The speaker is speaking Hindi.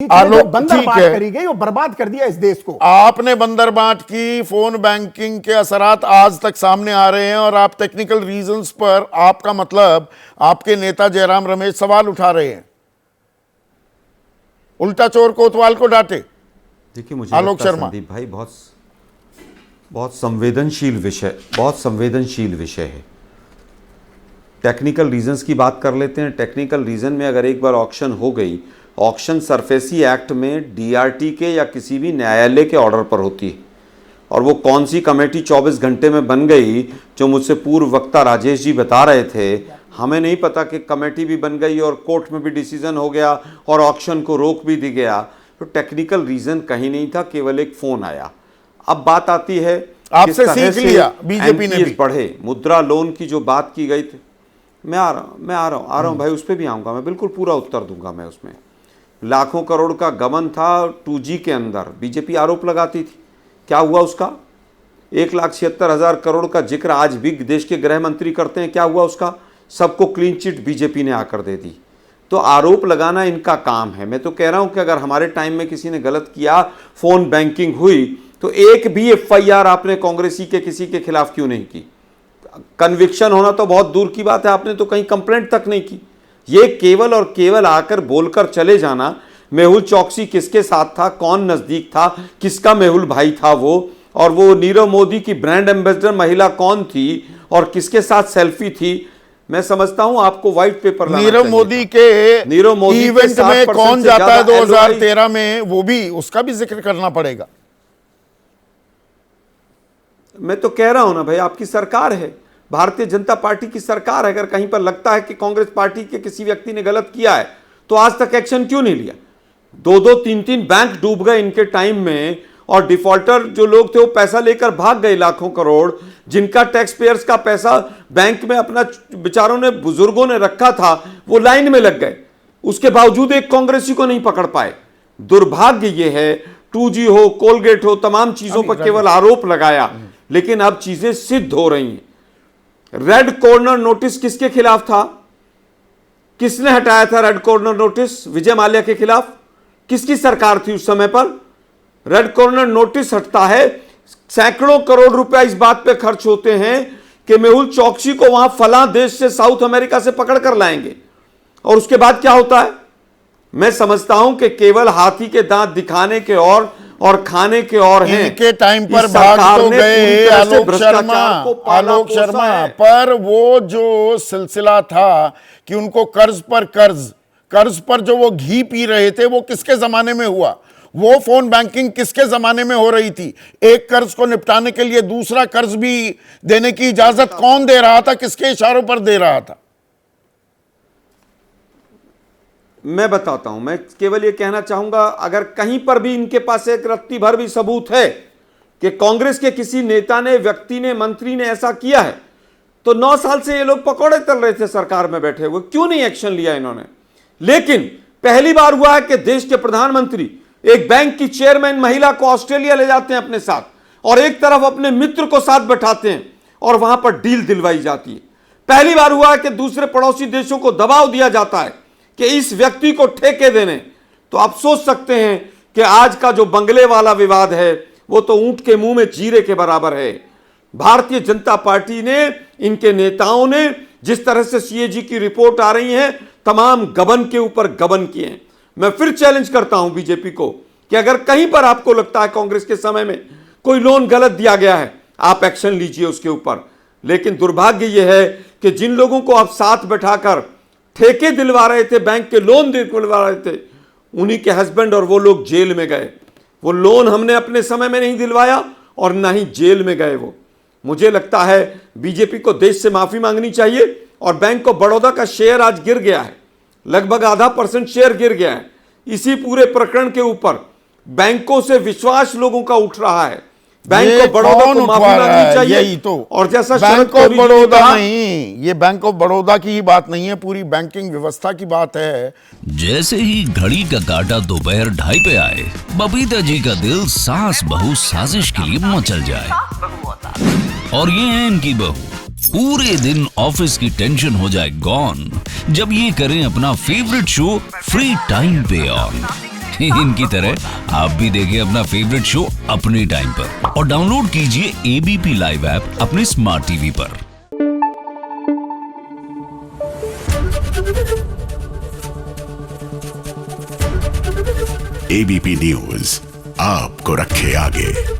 आलोक बंदर ठीक बात है, करी गई और बर्बाद कर दिया इस देश को। आपने बंदरबाट की, फोन बैंकिंग के असरात आज तक सामने आ रहे हैं और आप टेक्निकल रीजंस पर, आपका मतलब आपके नेता जयराम रमेश सवाल उठा रहे हैं, उल्टा चोर कोतवाल को डांटे। देखिए, मुझे आलोक लगता है शर्मा, संदीप भाई बहुत संवेदनशील विषय है। टेक्निकल रीजंस की बात कर लेते हैं। टेक्निकल रीजन में अगर एक बार ऑक्शन हो गई, ऑक्शन सरफेसी एक्ट में डीआरटी के या किसी भी न्यायालय के ऑर्डर पर होती है, और वो कौन सी कमेटी 24 घंटे में बन गई, जो मुझसे पूर्व वक्ता राजेश जी बता रहे थे, हमें नहीं पता कि कमेटी भी बन गई और कोर्ट में भी डिसीजन हो गया और ऑक्शन को रोक भी दी गया। तो टेक्निकल रीजन कहीं नहीं था, केवल एक फोन आया। अब बात आती है, आपसे सीख लिया बीजेपी ने भी। पढ़े मुद्रा लोन की जो बात की गई थी, मैं आ रहा हूं भाई, उस पर भी आऊंगा मैं, बिल्कुल पूरा उत्तर दूंगा मैं। उसमें लाखों करोड़ का गबन था 2G के अंदर, बीजेपी आरोप लगाती थी। क्या हुआ उसका? 1,76,000 करोड़ का जिक्र आज भी देश के गृह मंत्री करते हैं। क्या हुआ उसका? सबको क्लीन चिट बीजेपी ने आकर दे दी। तो आरोप लगाना इनका काम है। मैं तो कह रहा हूं कि अगर हमारे टाइम में किसी ने गलत किया, फोन बैंकिंग हुई, तो एक भी FIR आपने कांग्रेसी के किसी के खिलाफ क्यों नहीं की? कन्विक्शन होना तो बहुत दूर की बात है, आपने तो कहीं कंप्लेंट तक नहीं की। ये केवल और केवल आकर बोलकर चले जाना, मेहुल चौकसी किसके साथ था, कौन नजदीक था, किसका मेहुल भाई था वो, और वो नीरव मोदी की ब्रांड एम्बेसडर महिला कौन थी और किसके साथ सेल्फी थी। मैं समझता हूं आपको व्हाइट पेपर लाना नीरव मोदी के इवेंट में कौन जाता है 2013 में, वो भी, उसका भी जिक्र करना पड़ेगा। मैं तो कह रहा हूं ना भाई, आपकी सरकार है, भारतीय जनता पार्टी की सरकार है। अगर कहीं पर लगता है कि कांग्रेस पार्टी के किसी व्यक्ति ने गलत किया है, तो आज तक एक्शन क्यों नहीं लिया? 2-2, 3-3 बैंक डूब गए इनके टाइम में, और डिफॉल्टर जो लोग थे वो पैसा लेकर भाग गए, लाखों करोड़, जिनका टैक्स पेयर्स का पैसा बैंक में अपना बेचारों ने, बुजुर्गों ने रखा था, वो लाइन में लग गए। उसके बावजूद एक कांग्रेसी को नहीं पकड़ पाए। दुर्भाग्य ये है, 2G हो, कोलगेट हो, तमाम चीजों पर केवल आरोप लगाया, लेकिन अब चीजें सिद्ध हो रही हैं। रेड कॉर्नर नोटिस किसके खिलाफ था? किसने हटाया था red corner notice? Vijay Mallya के खिलाफ। किसकी सरकार थी उस समय पर? रेड कॉर्नर नोटिस हटता है, सैकड़ों करोड़ रुपया इस बात पे खर्च होते हैं कि मेहुल चौकसी को वहां फलां देश से, साउथ अमेरिका से पकड़ कर लाएंगे, और उसके बाद क्या होता है? मैं समझता हूं कि केवल हाथी के दांत दिखाने के और खाने के और हैं। इनके टाइम पर भाग तो गए आलोक शर्मा, पर वो जो सिलसिला था कि उनको कर्ज पर जो वो घी पी रहे थे, वो किसके जमाने में हुआ? वो फोन बैंकिंग किसके जमाने में हो रही थी? एक कर्ज को निपटाने के लिए दूसरा कर्ज भी देने की इजाजत कौन दे रहा था? किसके इशारों पर दे रहा था? मैं बताता हूं। मैं केवल ये कहना चाहूंगा, अगर कहीं पर भी इनके पास एक रत्ती भर भी सबूत है कि कांग्रेस के किसी नेता ने, व्यक्ति ने, मंत्री ने ऐसा किया है, तो 9 साल से ये लोग पकौड़े तल रहे थे सरकार में बैठे हुए, क्यों नहीं एक्शन लिया इन्होंने? लेकिन पहली बार हुआ है कि देश के प्रधानमंत्री एक बैंक की चेयरमैन महिला को ऑस्ट्रेलिया ले जाते हैं अपने साथ, और एक तरफ अपने मित्र को साथ बैठाते हैं और वहां पर डील दिलवाई जाती है। पहली बार हुआ है कि दूसरे पड़ोसी देशों को दबाव दिया जाता है कि इस व्यक्ति को ठेके देने। तो आप सोच सकते हैं कि आज का जो बंगले वाला विवाद है, वो तो ऊंट के मुंह में जीरे के बराबर है। भारतीय जनता पार्टी ने, इनके नेताओं ने, जिस तरह से CAG की रिपोर्ट आ रही है, तमाम गबन के ऊपर गबन किए हैं। मैं फिर चैलेंज करता हूं बीजेपी को कि अगर कहीं पर आपको लगता है कांग्रेस के समय में कोई लोन गलत दिया गया है, आप एक्शन लीजिए उसके ऊपर। लेकिन दुर्भाग्य यह है कि जिन लोगों को आप साथ बैठाकर ठेके दिलवा रहे थे, बैंक के लोन दिलवा रहे थे, उन्हीं के हस्बैंड और वो लोग जेल में गए। वो लोन हमने अपने समय में नहीं दिलवाया और ना ही जेल में गए वो। मुझे लगता है बीजेपी को देश से माफी मांगनी चाहिए। और बैंक ऑफ बड़ौदा का शेयर आज गिर गया है, लगभग 0.5% शेयर गिर गया है। इसी पूरे प्रकरण के ऊपर बैंकों से विश्वास लोगों का उठ रहा है। बैंक ऑफ बड़ौदा को माफी मांगनी चाहिए। यही तो, और जैसा बैंक ऑफ बड़ौदा नहीं, ये बैंक ऑफ बड़ौदा की ही बात नहीं है, पूरी बैंकिंग व्यवस्था की बात है। जैसे ही घड़ी का काटा दोपहर 2:30 पे आए, बबीता जी का दिल सास बहू साजिश के लिए मचल जाए। और ये है इनकी बहू, पूरे दिन ऑफिस की टेंशन हो जाए गॉन जब ये करें अपना फेवरेट शो फ्री टाइम पे ऑन। इनकी तरह आप भी देखिए अपना फेवरेट शो अपने टाइम पर और डाउनलोड कीजिए एबीपी लाइव ऐप अपने स्मार्ट टीवी पर। एबीपी न्यूज आपको रखे आगे।